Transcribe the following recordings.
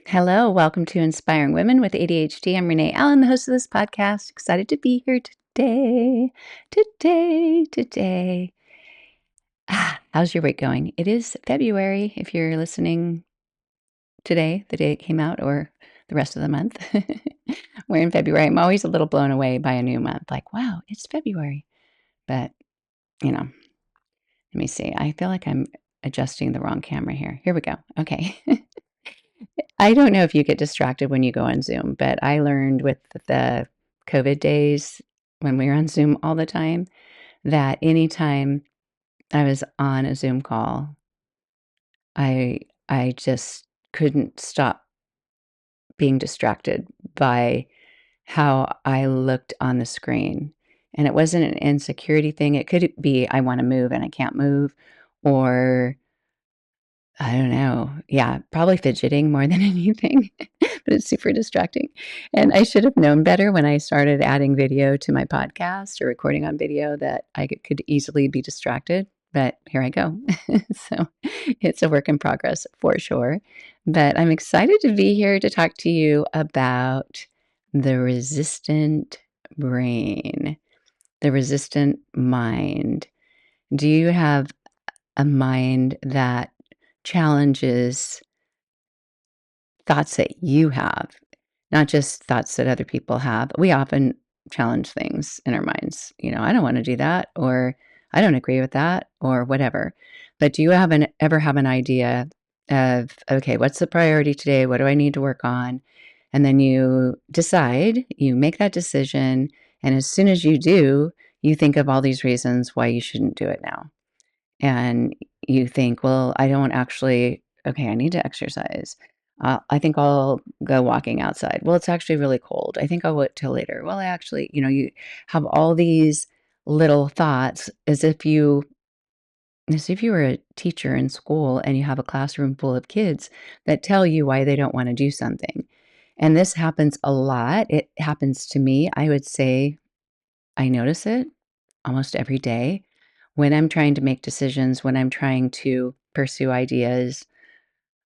Hello, welcome to Inspiring Women with ADHD. I'm Renee Allen, the host of this podcast. Excited to be here today. Today. How's your week going? It is February if you're listening today, the day it came out, or the rest of the month. We're in February. I'm always a little blown away by a new month. Like, wow, it's February. But, let me see. I feel like I'm adjusting the wrong camera here. Here we go. Okay. I don't know if you get distracted when you go on Zoom, but I learned with the COVID days when we were on Zoom all the time that anytime I was on a Zoom call, I I just couldn't stop being distracted by how I looked on the screen. And it wasn't an insecurity thing. It could be I want to move and I can't move, or I don't know. Yeah, probably fidgeting more than anything, but it's super distracting. And I should have known better when I started adding video to my podcast or recording on video that I could easily be distracted. But here I go. So it's a work in progress for sure. But I'm excited to be here to talk to you about the resistant brain, the resistant mind. Do you have a mind that challenges thoughts that you have, not just thoughts that other people have? We often challenge things in our minds. I don't want to do that, or I don't agree with that, or whatever. But do you ever have an idea of, okay, what's the priority today? What do I need to work on? And then you decide, you make that decision. And as soon as you do, you think of all these reasons why you shouldn't do it now. And you think, well, I don't actually, okay, I need to exercise. I think I'll go walking outside. Well, it's actually really cold. I think I'll wait till later. Well, I actually, you have all these little thoughts as if you were a teacher in school and you have a classroom full of kids that tell you why they don't want to do something. And this happens a lot. It happens to me. I would say I notice it almost every day when I'm trying to make decisions, when I'm trying to pursue ideas,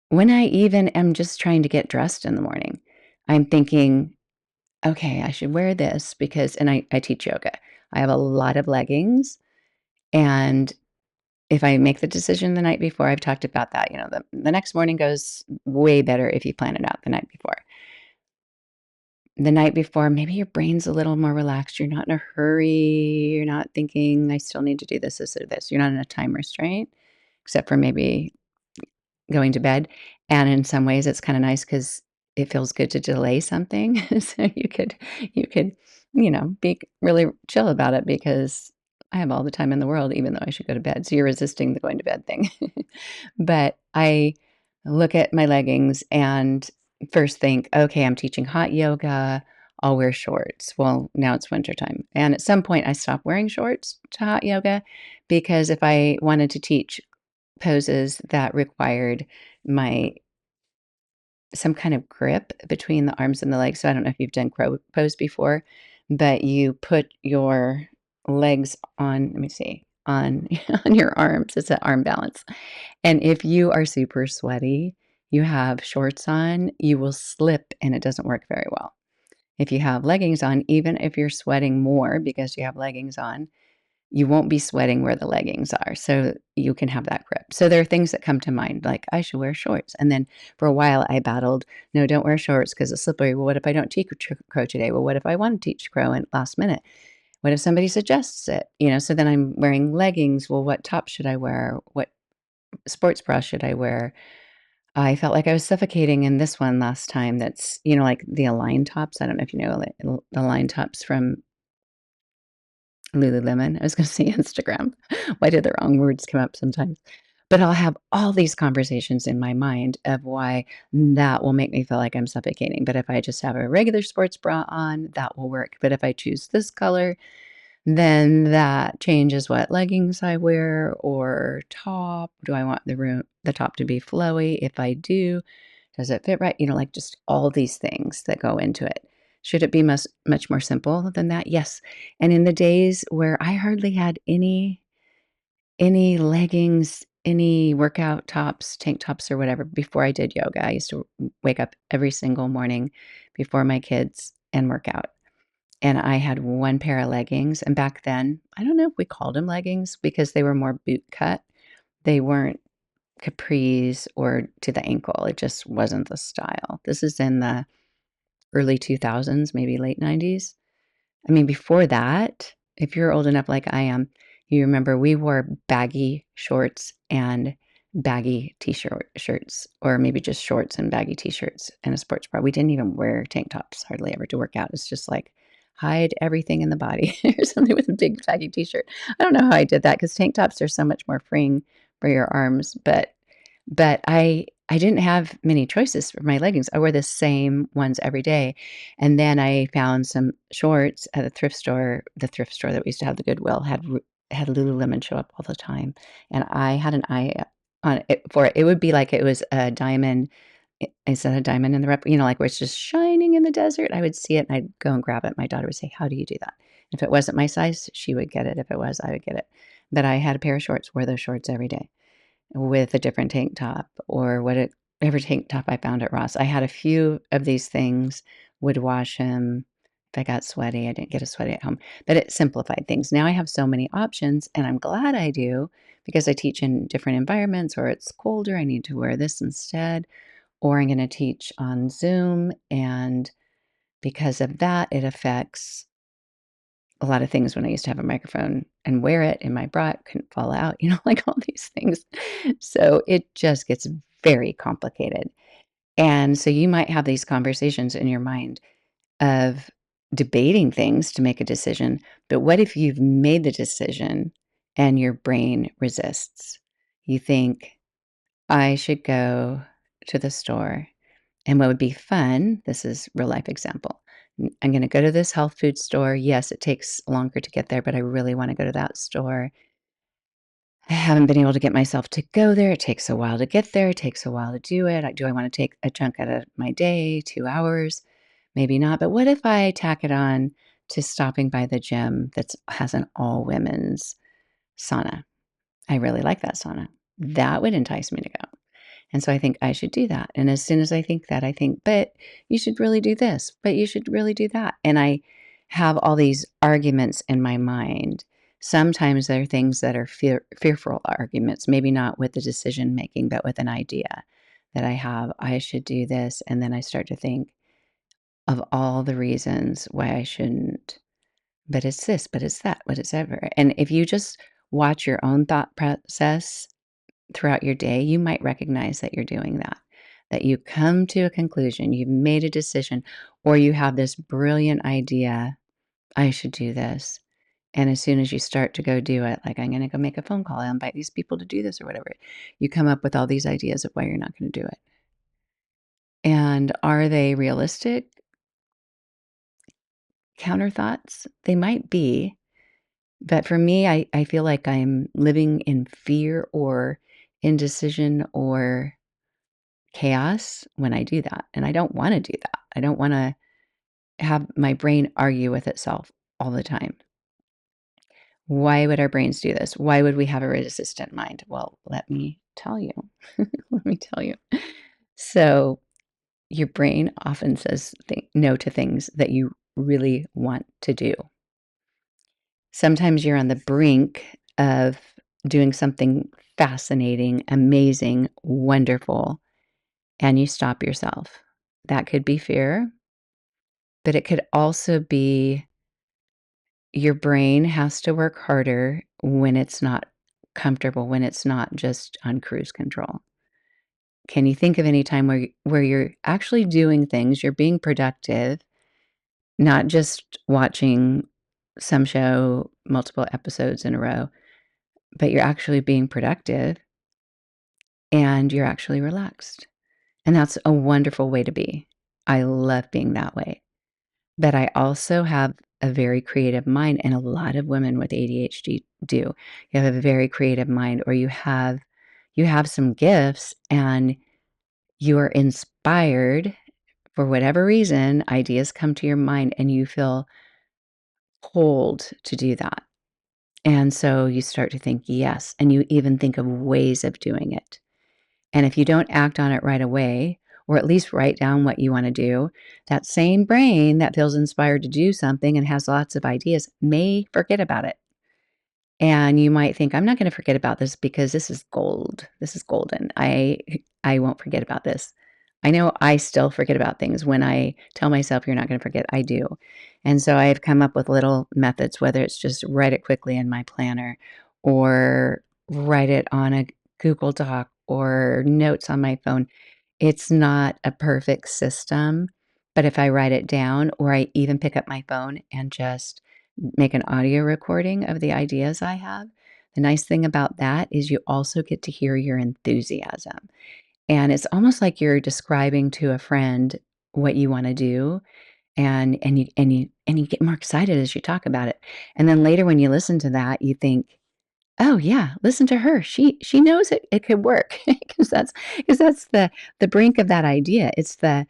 when I even am just trying to get dressed in the morning. I'm thinking, okay, I should wear this because, and I teach yoga. I have a lot of leggings. And if I make the decision the night before, I've talked about that, the next morning goes way better if you plan it out the night before. The night before, maybe your brain's a little more relaxed. You're not in a hurry. You're not thinking, I still need to do this, or this. You're not in a time restraint, except for maybe going to bed. And in some ways, it's kind of nice because it feels good to delay something. So you could, be really chill about it because I have all the time in the world, even though I should go to bed. So you're resisting the going to bed thing. But I look at my leggings and first think, okay, I'm teaching hot yoga. I'll wear shorts. Well, now it's wintertime. And at some point, I stopped wearing shorts to hot yoga because if I wanted to teach poses that required my some kind of grip between the arms and the legs. So I don't know if you've done crow pose before, but you put your legs on, let me see, on on your arms. It's an arm balance. And if you are super sweaty, you have shorts on, you will slip and it doesn't work very well. If you have leggings on, even if you're sweating more because you have leggings on, you won't be sweating where the leggings are, so you can have that grip. So there are things that come to mind, like, I should wear shorts, and then for a while, I battled, "No, don't wear shorts because it's slippery." Well, what if I don't teach crow today? Well, what if I want to teach crow and last minute? What if somebody suggests it? So then I'm wearing leggings. Well, what top should I wear? What sports bra should I wear? I felt like I was suffocating in this one last time that's, like the Align tops. I don't know if you know the Align tops from Lululemon. I was gonna say Instagram. Why do the wrong words come up sometimes? But I'll have all these conversations in my mind of why that will make me feel like I'm suffocating. But if I just have a regular sports bra on, that will work. But if I choose this color, then that changes what leggings I wear or top. Do I want the top to be flowy? If I do, does it fit right? Like just all these things that go into it. Should it be much more simple than that? Yes. And in the days where I hardly had any leggings any workout tops, tank tops, or whatever before I did yoga. I used to wake up every single morning before my kids and work out. And I had one pair of leggings. And back then, I don't know if we called them leggings because they were more boot cut. They weren't capris or to the ankle. It just wasn't the style. This is in the early 2000s, maybe late 90s. I mean, before that, if you're old enough like I am, you remember we wore baggy shorts and baggy t-shirt shirts, or maybe just shorts and baggy t-shirts and a sports bra. We didn't even wear tank tops hardly ever to work out. It's just like hide everything in the body or something with a big baggy t-shirt. I don't know how I did that because tank tops are so much more freeing for your arms, but I didn't have many choices for my leggings. I wore the same ones every day. And then I found some shorts at a thrift store. The thrift store that we used to have, the Goodwill, had Lululemon show up all the time, and I had an eye on it for it. It would be like it was a diamond. Is that a diamond in the rep? Like where it's just shining in the desert. I would see it and I'd go and grab it. My daughter would say, "How do you do that?" If it wasn't my size, she would get it. If it was, I would get it. But I had a pair of shorts. Wore those shorts every day with a different tank top or whatever tank top I found at Ross. I had a few of these things, would wash them. If I got sweaty, I didn't get as sweaty at home, but it simplified things. Now I have so many options, and I'm glad I do because I teach in different environments, or it's colder, I need to wear this instead, or I'm going to teach on Zoom. And because of that, it affects a lot of things. When I used to have a microphone and wear it in my bra, it couldn't fall out, like all these things. So it just gets very complicated. And so you might have these conversations in your mind of debating things to make a decision. But what if you've made the decision and your brain resists? You think, I should go to the store. And what would be fun, this is real life example. I'm going to go to this health food store. Yes, it takes longer to get there, but I really want to go to that store. I haven't been able to get myself to go there. It takes a while to get there. It takes a while to do it. Do I want to take a chunk out of my day, 2 hours? Maybe not. But what if I tack it on to stopping by the gym that has an all women's sauna? I really like that sauna. That would entice me to go. And so I think I should do that. And as soon as I think that, I think, but you should really do this, but you should really do that. And I have all these arguments in my mind. Sometimes they're things that are fearful arguments, maybe not with the decision making, but with an idea that I have. I should do this. And then I start to think of all the reasons why I shouldn't. But it's this, but it's that, but it's ever. And if you just watch your own thought process throughout your day, you might recognize that you're doing that you come to a conclusion, you've made a decision, or you have this brilliant idea, I should do this. And as soon as you start to go do it, like I'm going to go make a phone call, I'll invite these people to do this or whatever, you come up with all these ideas of why you're not going to do it. And are they realistic counter thoughts? They might be. But for me, I feel like I'm living in fear or indecision or chaos when I do that, and I don't wanna do that. I don't wanna have my brain argue with itself all the time. Why would our brains do this? Why would we have a resistant mind? Well, let me tell you. Let me tell you. So, your brain often says no to things that you really want to do. Sometimes you're on the brink of doing something fascinating, amazing, wonderful, and you stop yourself. That could be fear. But it could also be your brain has to work harder when it's not comfortable, when it's not just on cruise control. Can you think of any time where you're actually doing things, you're being productive, not just watching some show multiple episodes in a row, but you're actually being productive and you're actually relaxed? And that's a wonderful way to be. I love being that way. But I also have a very creative mind, and a lot of women with ADHD do. You have a very creative mind, or you have some gifts and you are inspired for whatever reason, ideas come to your mind and you feel pulled to do that. And so you start to think, yes, and you even think of ways of doing it. And if you don't act on it right away, or at least write down what you want to do, that same brain that feels inspired to do something and has lots of ideas may forget about it. And you might think, I'm not going to forget about this because this is gold. This is golden. I won't forget about this. I know I still forget about things. When I tell myself you're not going to forget, I do. And so I've come up with little methods, whether it's just write it quickly in my planner or write it on a Google Doc or notes on my phone. It's not a perfect system, but if I write it down or I even pick up my phone and just make an audio recording of the ideas I have, the nice thing about that is you also get to hear your enthusiasm. And it's almost like you're describing to a friend what you wanna do, and you get more excited as you talk about it. And then later when you listen to that, you think, "Oh, yeah, listen to her. She knows it could work," because that's the brink of that idea. It's the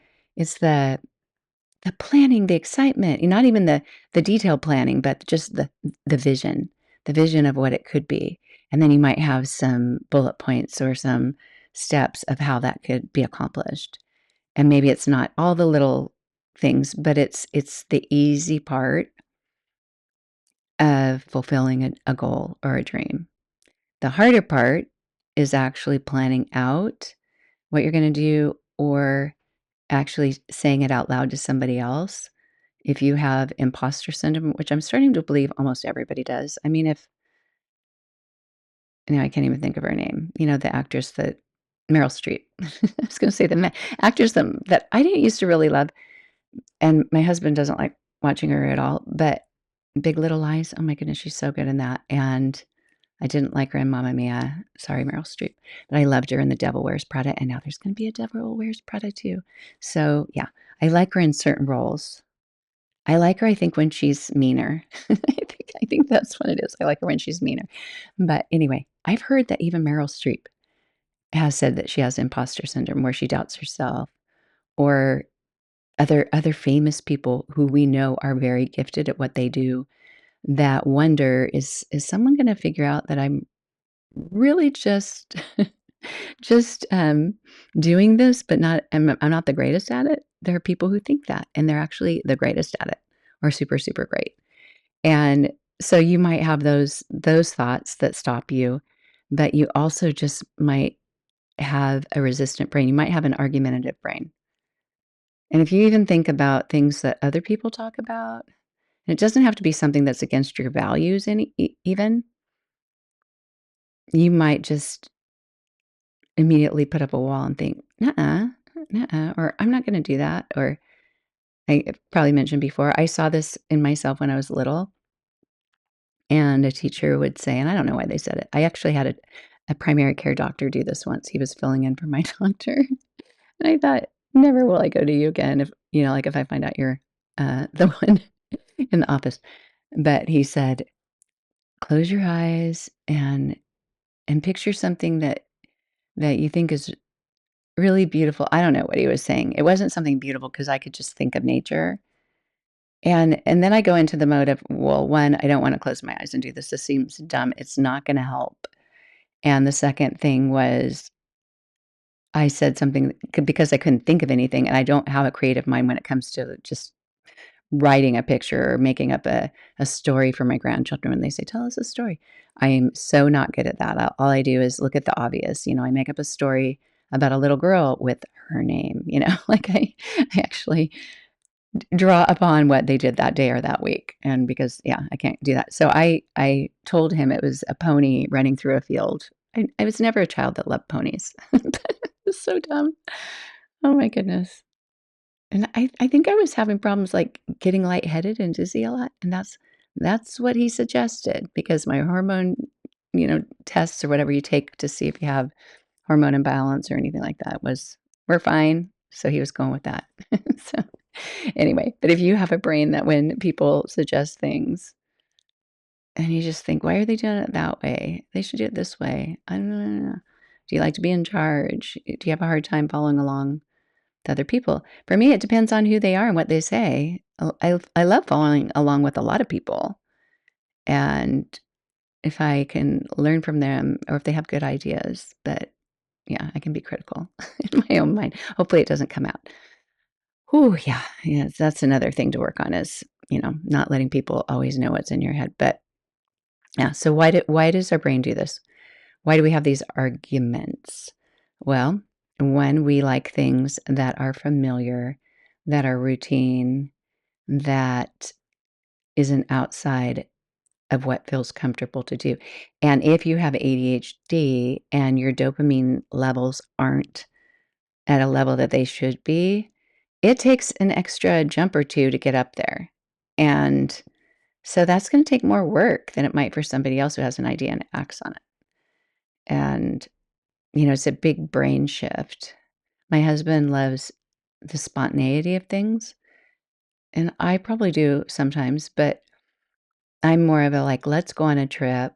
planning, the excitement, not even the detailed planning, but just the vision of what it could be. And then you might have some bullet points or some steps of how that could be accomplished. And maybe it's not all the little things, but it's the easy part of fulfilling a goal or a dream. The harder part is actually planning out what you're gonna do or actually saying it out loud to somebody else. If you have imposter syndrome, which I'm starting to believe almost everybody does. I mean, if I can't even think of her name, the actress that Meryl Streep. I was gonna say the actress that I didn't used to really love, and my husband doesn't like watching her at all, but Big Little Lies, oh my goodness, she's so good in that, and I didn't like her in Mamma Mia. Sorry, Meryl Streep, but I loved her in The Devil Wears Prada, and now there's gonna be a Devil Wears Prada too. So, yeah, I like her in certain roles. I like her, I think, when she's meaner. I think that's what it is. I like her when she's meaner. But anyway, I've heard that even Meryl Streep has said that she has imposter syndrome where she doubts herself, or other famous people who we know are very gifted at what they do that wonder, is someone gonna figure out that I'm really just just doing this, but I'm not the greatest at it? There are people who think that, and they're actually the greatest at it or super, super great. And so you might have those thoughts that stop you, but you also just might have a resistant brain. You might have an argumentative brain. And if you even think about things that other people talk about, and it doesn't have to be something that's against your values even, you might just immediately put up a wall and think, "Nuh-uh, nuh-uh," or "I'm not gonna do that," or I probably mentioned before, I saw this in myself when I was little. And a teacher would say, and I don't know why they said it. I actually had a primary care doctor do this once. He was filling in for my doctor. And I thought, never will I go to you again if, like if I find out you're the one in the office. But he said, close your eyes and picture something that you think is really beautiful. I don't know what he was saying. It wasn't something beautiful because I could just think of nature. And then I go into the mode of, well, one, I don't want to close my eyes and do this. This seems dumb. It's not going to help. And the second thing was I said something because I couldn't think of anything, and I don't have a creative mind when it comes to just writing a picture or making up a story for my grandchildren when they say, "Tell us a story." I am so not good at that. All I do is look at the obvious. I make up a story about a little girl with her name, like I actually draw upon what they did that day or that week, and because, yeah, I can't do that. So I told him it was a pony running through a field. I was never a child that loved ponies. It was so dumb. Oh my goodness. And I think I was having problems, like, getting lightheaded and dizzy a lot, and that's what he suggested because my hormone, tests or whatever you take to see if you have hormone imbalance or anything like that we're fine. So he was going with that. So anyway, but if you have a brain that when people suggest things and you just think, why are they doing it that way? They should do it this way. I don't know. Do you like to be in charge? Do you have a hard time following along with other people? For me, it depends on who they are and what they say. I love following along with a lot of people. And if I can learn from them or if they have good ideas, but yeah, I can be critical in my own mind. Hopefully it doesn't come out. Ooh, yeah, yeah, that's another thing to work on is, not letting people always know what's in your head. But yeah, so why does our brain do this? Why do we have these arguments? Well, when we like things that are familiar, that are routine, that isn't outside of what feels comfortable to do. And if you have ADHD and your dopamine levels aren't at a level that they should be, it takes an extra jump or 2 to get up there. And so that's gonna take more work than it might for somebody else who has an idea and acts on it. And, it's a big brain shift. My husband loves the spontaneity of things, and I probably do sometimes, but I'm more of a, like, "Let's go on a trip.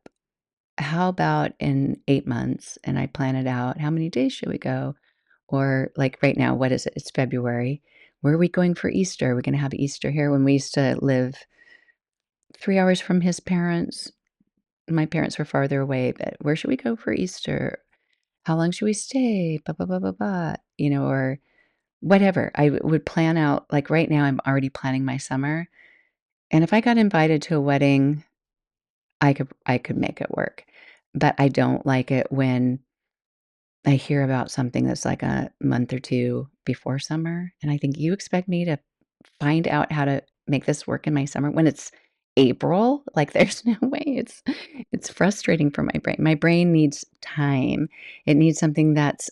How about in 8 months?" And I plan it out. "How many days should we go?" Or, like, right now, what is it? It's February. "Where are we going for Easter? Are we gonna have Easter here?" When we used to live 3 hours from his parents, my parents were farther away, but, "Where should we go for Easter? How long should we stay? Blah, blah, blah, blah, blah," or whatever. I would plan out like, right now, I'm already planning my summer, and if I got invited to a wedding, I could make it work, but I don't like it when I hear about something that's like a month or 2 before summer, and I think, "You expect me to find out how to make this work in my summer when it's April?" Like, there's no way. It's frustrating for my brain. My brain needs time. It needs something that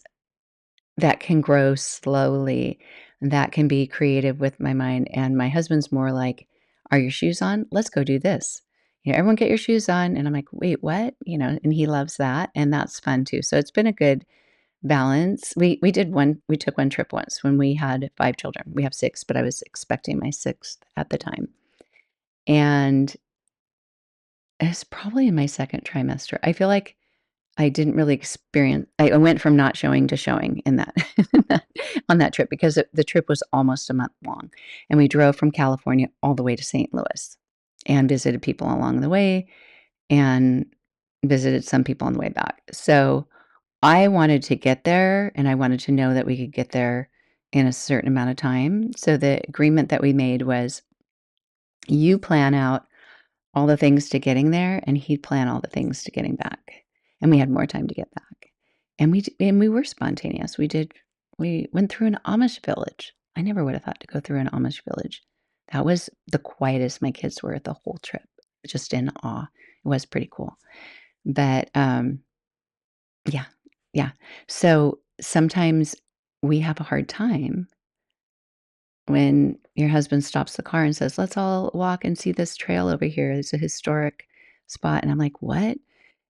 can grow slowly, that can be creative with my mind, and my husband's more like, "Are your shoes on? Let's go do this." "Everyone get your shoes on," and I'm like, "Wait, what?" And he loves that, and that's fun too. So it's been a good balance. We took one trip once when we had 5 children. We have 6, but I was expecting my 6th at the time, and it's probably in my 2nd trimester. I feel like I didn't really experience I went from not showing to showing in that on that trip because the trip was almost a month long, and we drove from California all the way to St. Louis and visited people along the way and visited some people on the way back. So, I wanted to get there, and I wanted to know that we could get there in a certain amount of time. So, the agreement that we made was you plan out all the things to getting there, and he'd plan all the things to getting back, and we had more time to get back. And we were spontaneous. We went through an Amish village. I never would have thought to go through an Amish village. That was the quietest my kids were the whole trip, just in awe. It was pretty cool. But, yeah, yeah. So, sometimes we have a hard time when your husband stops the car and says, "Let's all walk and see this trail over here. It's a historic spot." And I'm like, "What?"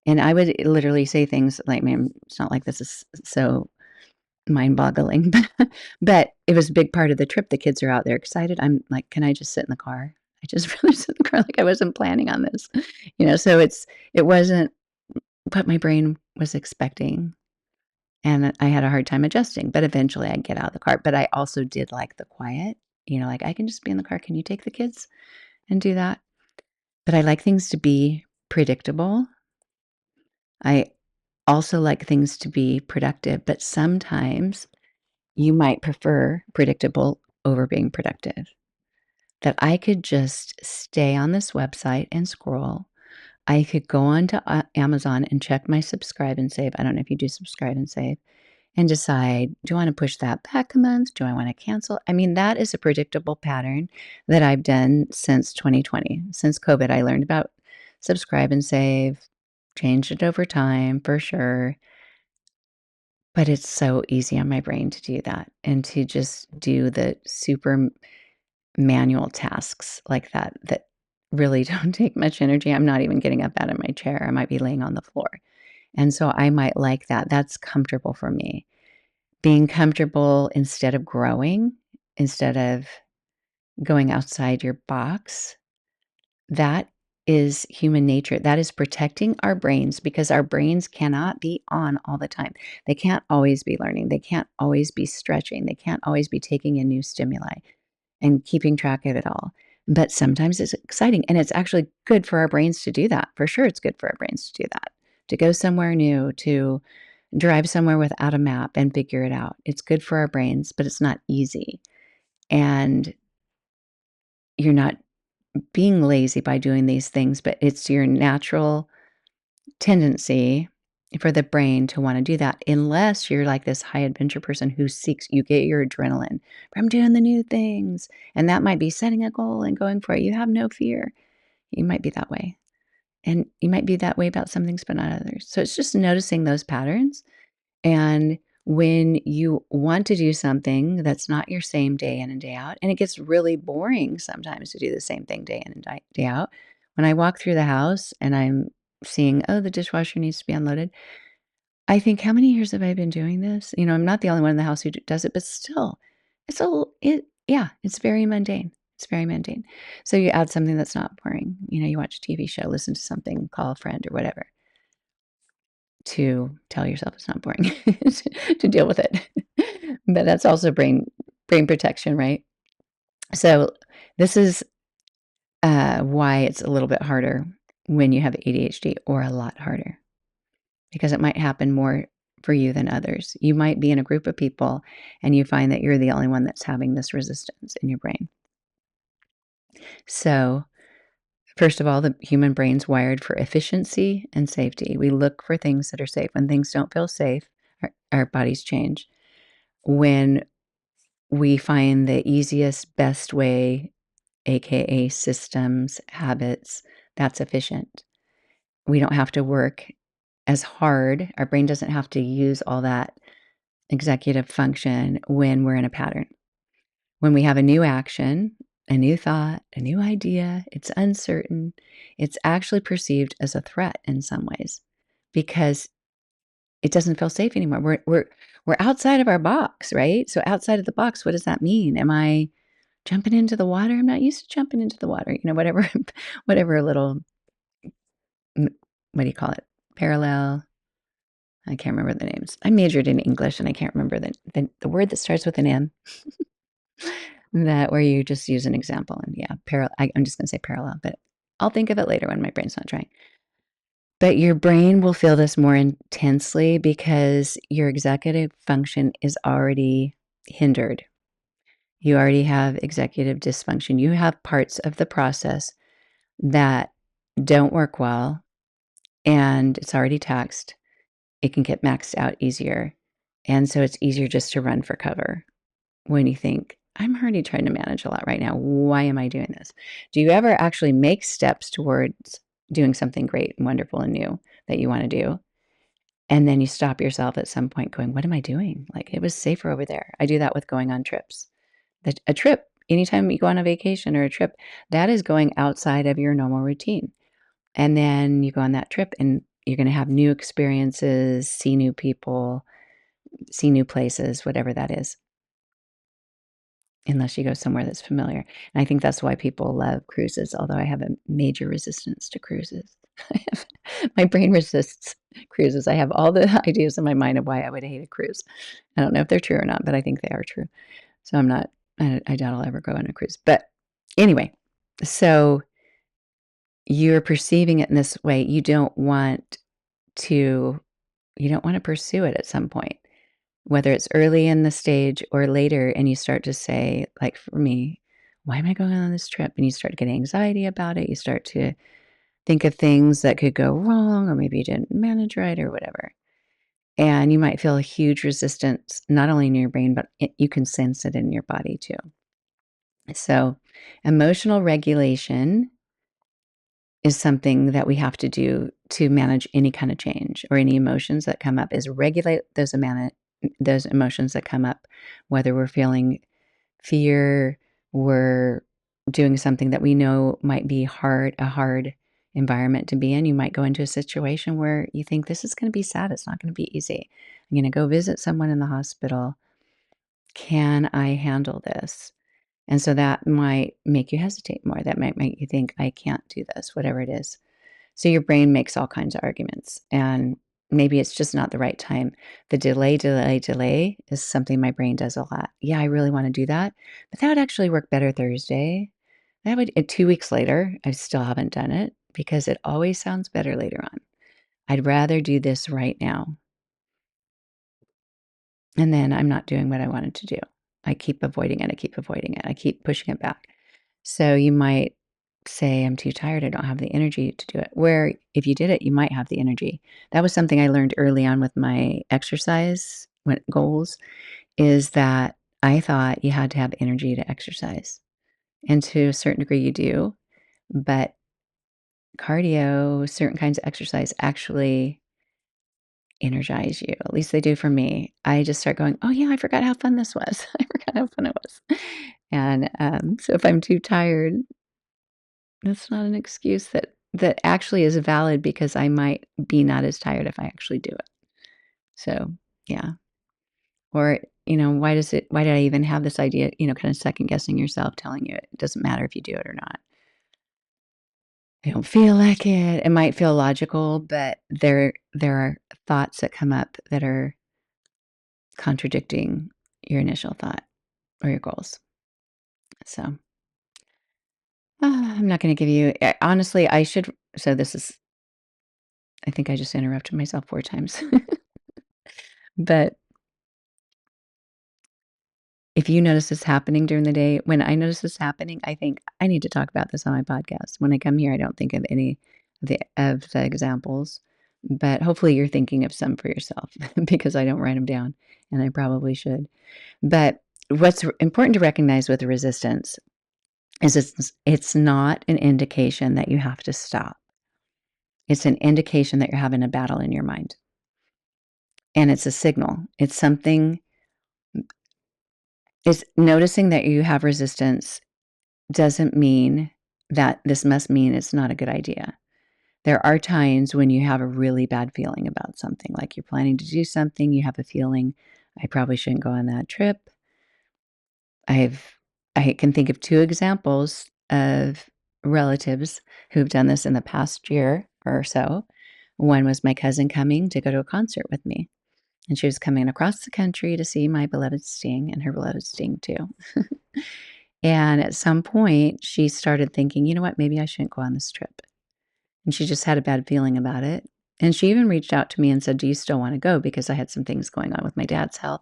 And I would literally say things like, "Man, it's not like this is so mind-boggling." But it was a big part of the trip. The kids are out there excited. I'm like, "Can I just sit in the car?" I just rather sit in the car like I wasn't planning on this. So it wasn't what my brain was expecting, and I had a hard time adjusting, but eventually I'd get out of the car. But I also did like the quiet, like, "I can just be in the car. Can you take the kids and do that?" But I like things to be predictable. I also like things to be productive, but sometimes you might prefer predictable over being productive. That I could just stay on this website and scroll. I could go on to Amazon and check my subscribe and save. I don't know if you do subscribe and save and decide, do I want to push that back a month? Do I want to cancel? I mean, that is a predictable pattern that I've done since 2020. Since COVID, I learned about subscribe and save, changed it over time for sure. But it's so easy on my brain to do that and to just do the super manual tasks like that really don't take much energy. I'm not even getting up out of my chair. I might be laying on the floor. And so I might like that. That's comfortable for me. Being comfortable instead of growing, instead of going outside your box, that is human nature. That is protecting our brains because our brains cannot be on all the time. They can't always be learning. They can't always be stretching. They can't always be taking in new stimuli and keeping track of it all. But sometimes it's exciting, and it's actually good for our brains to do that. For sure, it's good for our brains to do that, to go somewhere new, to drive somewhere without a map and figure it out. It's good for our brains, but it's not easy. And you're not being lazy by doing these things, but it's your natural tendency for the brain to want to do that, unless you're like this high adventure person who seeks, you get your adrenaline from doing the new things. And that might be setting a goal and going for it. You have no fear. You might be that way. And you might be that way about some things, but not others. So it's just noticing those patterns. And when you want to do something that's not your same day in and day out, and it gets really boring sometimes to do the same thing day in and day out. When I walk through the house and I'm seeing, oh, the dishwasher needs to be unloaded, I think, how many years have I been doing this? I'm not the only one in the house who does it, but still, yeah, it's very mundane. It's very mundane. So you add something that's not boring. You watch a TV show, listen to something, call a friend or whatever to tell yourself it's not boring to deal with it. But that's also brain protection, right? So this is why it's a little bit harder when you have ADHD, or a lot harder, because it might happen more for you than others. You might be in a group of people and you find that you're the only one that's having this resistance in your brain. So, first of all, the human brain's wired for efficiency and safety. We look for things that are safe. When things don't feel safe, our bodies change. When we find the easiest, best way, AKA systems, habits, that's efficient. We don't have to work as hard. Our brain doesn't have to use all that executive function when we're in a pattern. When we have a new action, a new thought, a new idea, it's uncertain, it's actually perceived as a threat in some ways because it doesn't feel safe anymore. We're outside of our box, right? So outside of the box, what does that mean? Am I jumping into the water? I'm not used to jumping into the water. Whatever, whatever little, what do you call it? Parallel. I can't remember the names. I majored in English and I can't remember the word that starts with an M. That where you just use an example, and yeah, I'm just gonna say parallel, but I'll think of it later when my brain's not trying. But your brain will feel this more intensely because your executive function is already hindered. You already have executive dysfunction. You have parts of the process that don't work well, and it's already taxed. It can get maxed out easier, and so it's easier just to run for cover. When you think, I'm already trying to manage a lot right now. Why am I doing this? Do you ever actually make steps towards doing something great and wonderful and new that you want to do? And then you stop yourself at some point going, what am I doing? Like, it was safer over there. I do that with going on trips. A trip, anytime you go on a vacation or a trip, that is going outside of your normal routine. And then you go on that trip and you're going to have new experiences, see new people, see new places, whatever that is. Unless you go somewhere that's familiar. And I think that's why people love cruises, although I have a major resistance to cruises. My brain resists cruises. I have all the ideas in my mind of why I would hate a cruise. I don't know if they're true or not, but I think they are true. So I doubt I'll ever go on a cruise. But anyway, so you're perceiving it in this way. You don't want to pursue it at some point, whether it's early in the stage or later, and you start to say, like for me, why am I going on this trip? And you start getting anxiety about it. You start to think of things that could go wrong, or maybe you didn't manage right or whatever. And you might feel a huge resistance, not only in your brain, but you can sense it in your body too. So, emotional regulation is something that we have to do to manage any kind of change or any emotions that come up, is regulate those emotions that come up, whether we're feeling fear, we're doing something that we know might be a hard environment to be in. You might go into a situation where you think this is going to be sad. It's not going to be easy. I'm going to go visit someone in the hospital. Can I handle this? And so that might make you hesitate more. That might make you think, I can't do this, whatever it is. So your brain makes all kinds of arguments, and maybe it's just not the right time. The delay is something my brain does a lot. Yeah, I really want to do that, but that would actually work better Thursday. That would 2 weeks later, I still haven't done it because it always sounds better later on. I'd rather do this right now, and then I'm not doing what I wanted to do. I keep avoiding it, I keep avoiding it, I keep pushing it back. So you might say, "I'm too tired, I don't have the energy to do it." Where if you did it, you might have the energy. That was something I learned early on with my exercise when goals, is that I thought you had to have energy to exercise, and to a certain degree you do, but cardio, certain kinds of exercise actually energize you. At least they do for me. I just start going, "Oh, yeah, I forgot how fun this was. I forgot how fun it was." And, so if I'm too tired, that's not an excuse that actually is valid because I might be not as tired if I actually do it. So, yeah. Or, why did I even have this idea, kind of second guessing yourself, telling you it doesn't matter if you do it or not. I don't feel like it. It might feel logical, but there are thoughts that come up that are contradicting your initial thought or your goals. So, I'm not gonna give you honestly, I should so this is I think I just interrupted myself 4 times. But if you notice this happening during the day, when I notice this happening, I think, "I need to talk about this on my podcast." When I come here, I don't think of any of the examples, but hopefully you're thinking of some for yourself because I don't write them down, and I probably should. But what's important to recognize with resistance is it's not an indication that you have to stop. It's an indication that you're having a battle in your mind, and it's a signal. It's noticing that you have resistance doesn't mean that this must mean it's not a good idea. There are times when you have a really bad feeling about something, like you're planning to do something, you have a feeling, "I probably shouldn't go on that trip." I've I can think of 2 examples of relatives who've done this in the past year or so. One was my cousin coming to go to a concert with me, and she was coming across the country to see my beloved Sting and her beloved Sting too. And at some point, she started thinking, "You know what? Maybe I shouldn't go on this trip." And she just had a bad feeling about it. And she even reached out to me and said, "Do you still wanna go?" Because I had some things going on with my dad's health.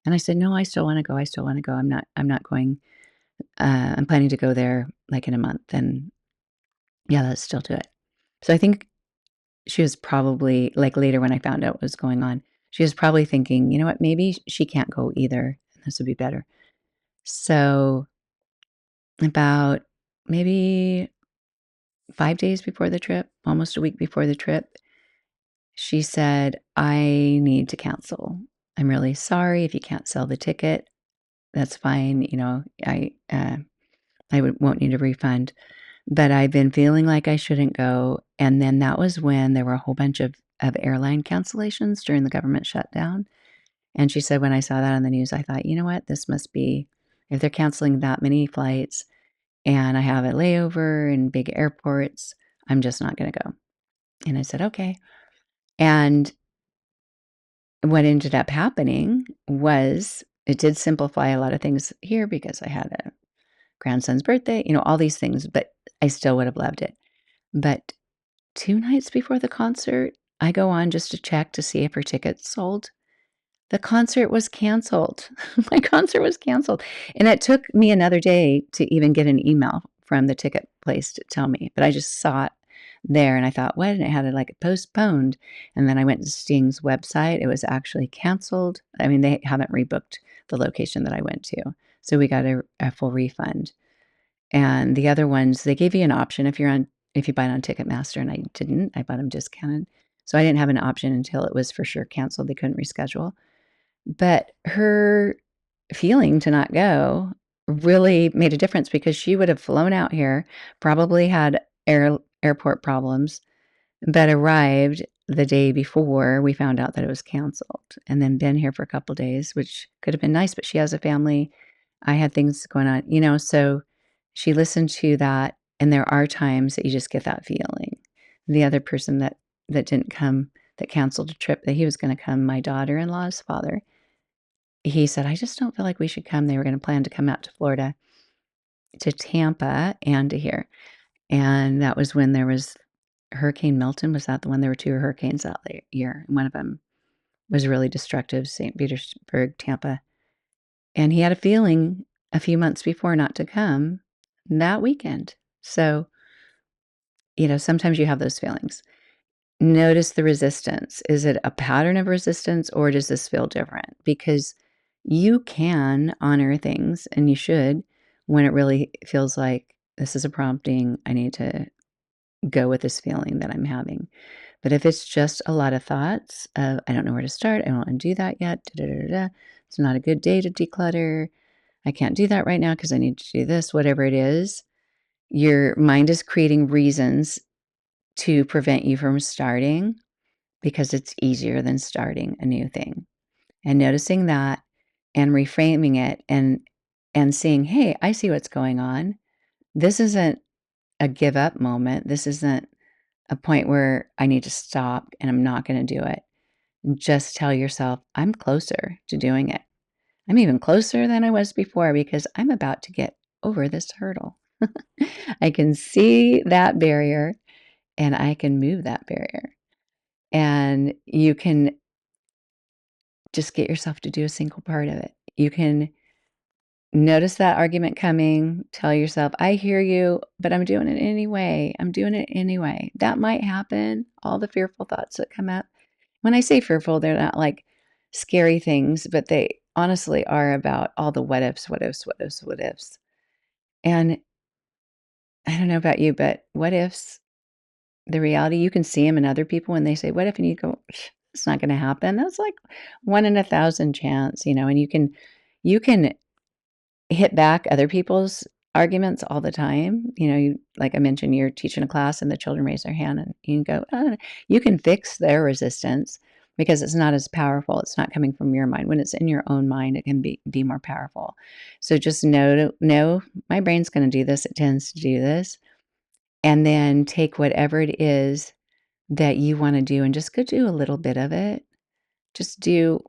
And I said, "No, I still wanna go. I still wanna go. I'm not going. I'm planning to go there, like, in a month, and yeah, let's still do it." So I think she was probably like, later when I found out what was going on, she was probably thinking, "You know what? Maybe she can't go either, and this would be better." So about maybe 5 days before the trip, almost a week before the trip, she said, "I need to cancel. I'm really sorry if you can't sell the ticket. That's fine, won't need a refund, but I've been feeling like I shouldn't go." And then that was when there were a whole bunch of airline cancellations during the government shutdown. And she said, "When I saw that on the news, I thought, you know what? This must be if they're canceling that many flights and I have a layover in big airports, I'm just not gonna go." And I said, "Okay." And what ended up happening was it did simplify a lot of things here because I had a grandson's birthday, all these things, but I still would have loved it. But 2 nights before the concert, I go on just to check to see if her tickets sold. The concert was canceled. My concert was canceled, and it took me another day to even get an email from the ticket place to tell me, but I just saw it there, and I thought, "What?" And it had it, like, postponed, and then I went to Sting's website, it was actually canceled. I mean, they haven't rebooked the location that I went to, so we got a full refund, and the other ones, they gave you an option if you buy it on Ticketmaster, and I didn't, I bought them discounted, so I didn't have an option until it was for sure canceled, they couldn't reschedule. But her feeling to not go really made a difference because she would have flown out here, probably had airport problems, but arrived the day before we found out that it was canceled, and then been here for a couple days, which could have been nice, but she has a family. I had things going on, so she listened to that, and there are times that you just get that feeling. The other person that didn't come, that canceled a trip that he was gonna come, my daughter-in-law's father, he said, "I just don't feel like we should come." They were gonna plan to come out to Florida, to Tampa and to here. And that was when there was Hurricane Milton. Was that the one? There were 2 hurricanes that year, and one of them was really destructive, St. Petersburg, Tampa. And he had a feeling a few months before not to come that weekend. So, sometimes you have those feelings. Notice the resistance. Is it a pattern of resistance or does this feel different? Because you can honor things and you should when it really feels like this is a prompting. I need to go with this feeling that I'm having. But if it's just a lot of thoughts of, I don't know where to start, I don't want to do that yet, da, da, da, da, it's not a good day to declutter, I can't do that right now because I need to do this, whatever it is, your mind is creating reasons to prevent you from starting because it's easier than starting a new thing. And noticing that and reframing it and seeing, hey, I see what's going on. This isn't a give up moment. This isn't a point where I need to stop and I'm not going to do it. Just tell yourself, I'm closer to doing it. I'm even closer than I was before because I'm about to get over this hurdle. I can see that barrier and I can move that barrier. And you can just get yourself to do a single part of it. You can notice that argument coming, tell yourself, I hear you, but I'm doing it anyway. I'm doing it anyway. That might happen. All the fearful thoughts that come up. When I say fearful, they're not like scary things, but they honestly are about all the what ifs, what ifs, what ifs, what ifs. And I don't know about you, but what ifs, the reality, you can see them in other people when they say, what if, and you go, it's not going to happen. That's like 1 in 1,000 chance, and you can hit back other people's arguments all the time. Like I mentioned, you're teaching a class and the children raise their hand and you can go, you can fix their resistance because it's not as powerful. It's not coming from your mind. When it's in your own mind, it can be more powerful. So just know my brain's going to do this. It tends to do this. And then take whatever it is that you want to do and just go do a little bit of it. Just do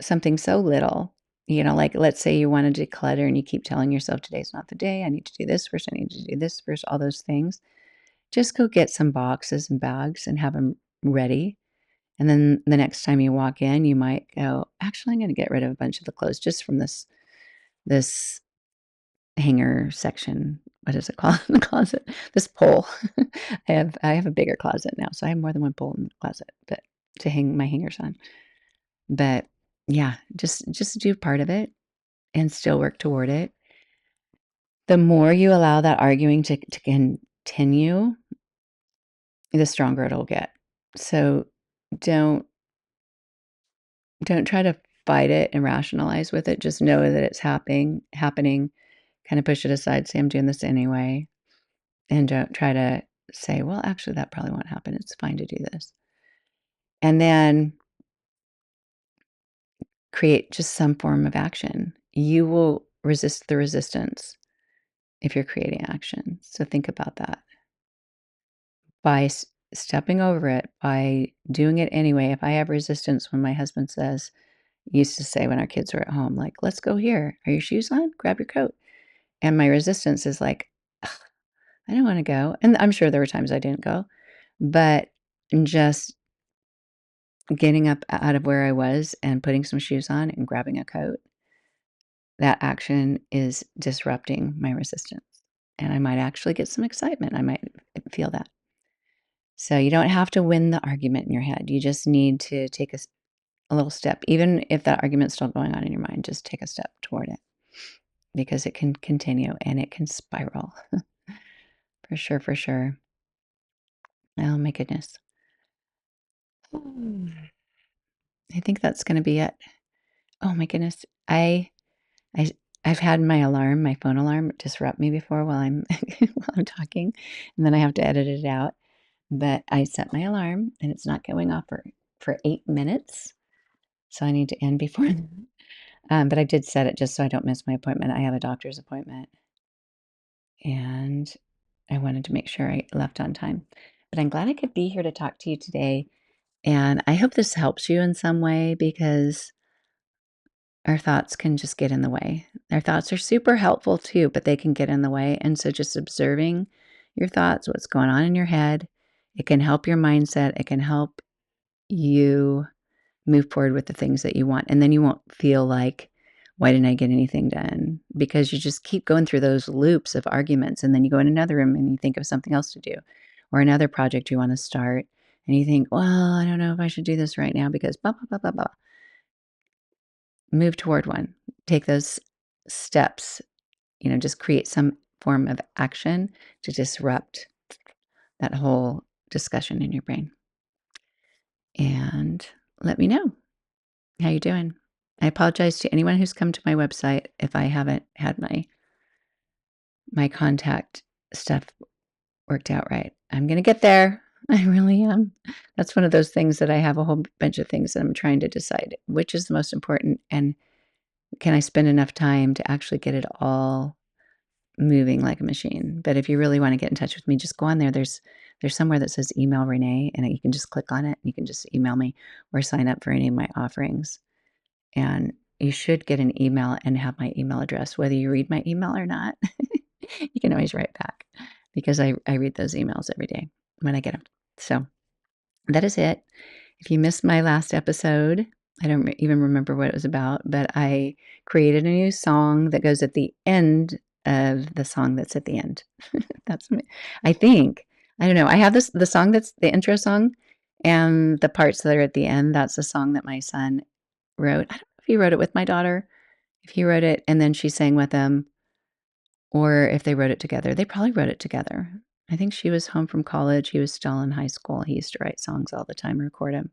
something so little, like let's say you want to declutter and you keep telling yourself today's not the day. I need to do this first. I need to do this first, all those things. Just go get some boxes and bags and have them ready. And then the next time you walk in, you might go, actually, I'm going to get rid of a bunch of the clothes just from this hanger section. What is it called in the closet? This pole. I have a bigger closet now, so I have more than one pole in the closet, but to hang my hangers on. But yeah, just do part of it and still work toward it. The more you allow that arguing to continue, the stronger it'll get. So don't don't try to fight it and rationalize with it. Just know that it's happening. Kind of push it aside, say I'm doing this anyway. And don't try to say, well, actually that probably won't happen. It's fine to do this. And then create just some form of action. You will resist the resistance if you're creating action. So think about that. By stepping over it, by doing it anyway. If I have resistance when my husband says, used to say when our kids were at home, like, let's go here. Are your shoes on? Grab your coat. And my resistance is like, "Ugh, I don't want to go. And I'm sure there were times I didn't go, but just getting up out of where I was and putting some shoes on and grabbing a coat, that action is disrupting my resistance. And I might actually get some excitement. I might feel that. So you don't have to win the argument in your head. You just need to take a little step. Even if that argument's still going on in your mind, just take a step toward it because it can continue and it can spiral. For sure, for sure. Oh my goodness. I think that's going to be it. Oh my goodness. I I've had my phone alarm disrupt me before while I'm while I'm talking, and then I have to edit it out. But I set my alarm and it's not going off for 8 minutes. So I need to end before then. But I did set it just so I don't miss my appointment. I have a doctor's appointment and I wanted to make sure I left on time. But I'm glad I could be here to talk to you today. And I hope this helps you in some way because our thoughts can just get in the way. Our thoughts are super helpful too, but they can get in the way. And so just observing your thoughts, what's going on in your head, it can help your mindset. It can help you move forward with the things that you want. And then you won't feel like, why didn't I get anything done? Because you just keep going through those loops of arguments. And then you go in another room and you think of something else to do or another project you want to start. And you think, well, I don't know if I should do this right now because blah, blah, blah, blah, blah. Move toward one. Take those steps, just create some form of action to disrupt that whole discussion in your brain. And let me know how you doing. I apologize to anyone who's come to my website if I haven't had my contact stuff worked out right. I'm going to get there. I really am. That's one of those things that I have a whole bunch of things that I'm trying to decide which is the most important and can I spend enough time to actually get it all moving like a machine. But if you really want to get in touch with me, just go on there. There's somewhere that says email Renee, and you can just click on it and you can just email me or sign up for any of my offerings. And you should get an email and have my email address, whether you read my email or not. You can always write back because I read those emails every day when I get them. So that is it. If you missed my last episode, I don't even remember what it was about, but I created a new song that goes at the end of the song that's at the end. That's me. I think. I don't know. I have the song that's the intro song and the parts that are at the end. That's the song that my son wrote. I don't know if he wrote it with my daughter, if he wrote it and then she sang with him, or if they wrote it together. They probably wrote it together. I think she was home from college. He was still in high school. He used to write songs all the time, record them.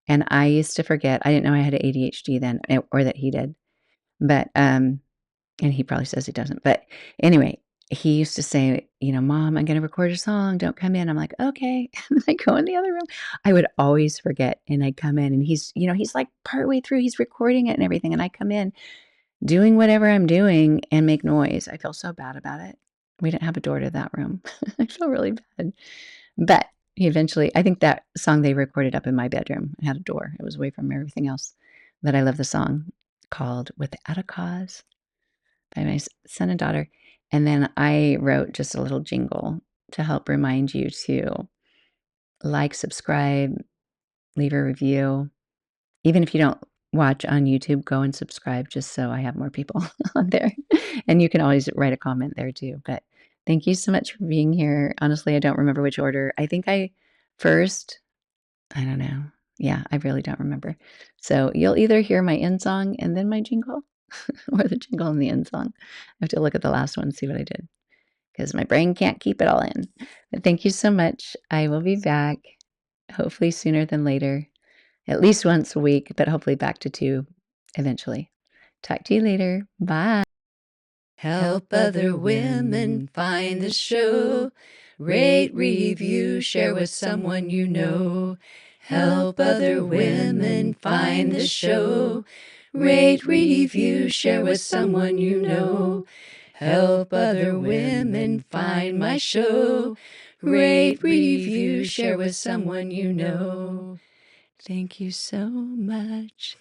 And I used to forget. I didn't know I had ADHD then, or that he did. But and he probably says he doesn't. But anyway, he used to say, Mom, I'm going to record a song. Don't come in. I'm like, okay. And I go in the other room. I would always forget. And I'd come in and he's like partway through, he's recording it and everything. And I come in doing whatever I'm doing and make noise. I feel so bad about it. We didn't have a door to that room. I feel really bad. But he eventually, I think that song they recorded up in my bedroom. It had a door. It was away from everything else. But I love the song called Without a Cause by my son and daughter. And then I wrote just a little jingle to help remind you to like, subscribe, leave a review. Even if you don't watch on YouTube, go and subscribe just so I have more people on there. And you can always write a comment there too. But thank you so much for being here. Honestly, I don't remember which order. I think I first, I don't know. Yeah, I really don't remember. So you'll either hear my end song and then my jingle or the jingle and the end song. I have to look at the last one and see what I did because my brain can't keep it all in. But thank you so much. I will be back hopefully sooner than later, at least once a week, but hopefully back to 2 eventually. Talk to you later. Bye. Help other women find the show. Rate, review, share with someone you know. Help other women find the show. Rate, review, share with someone you know. Help other women find my show. Rate, review, share with someone you know. Thank you so much.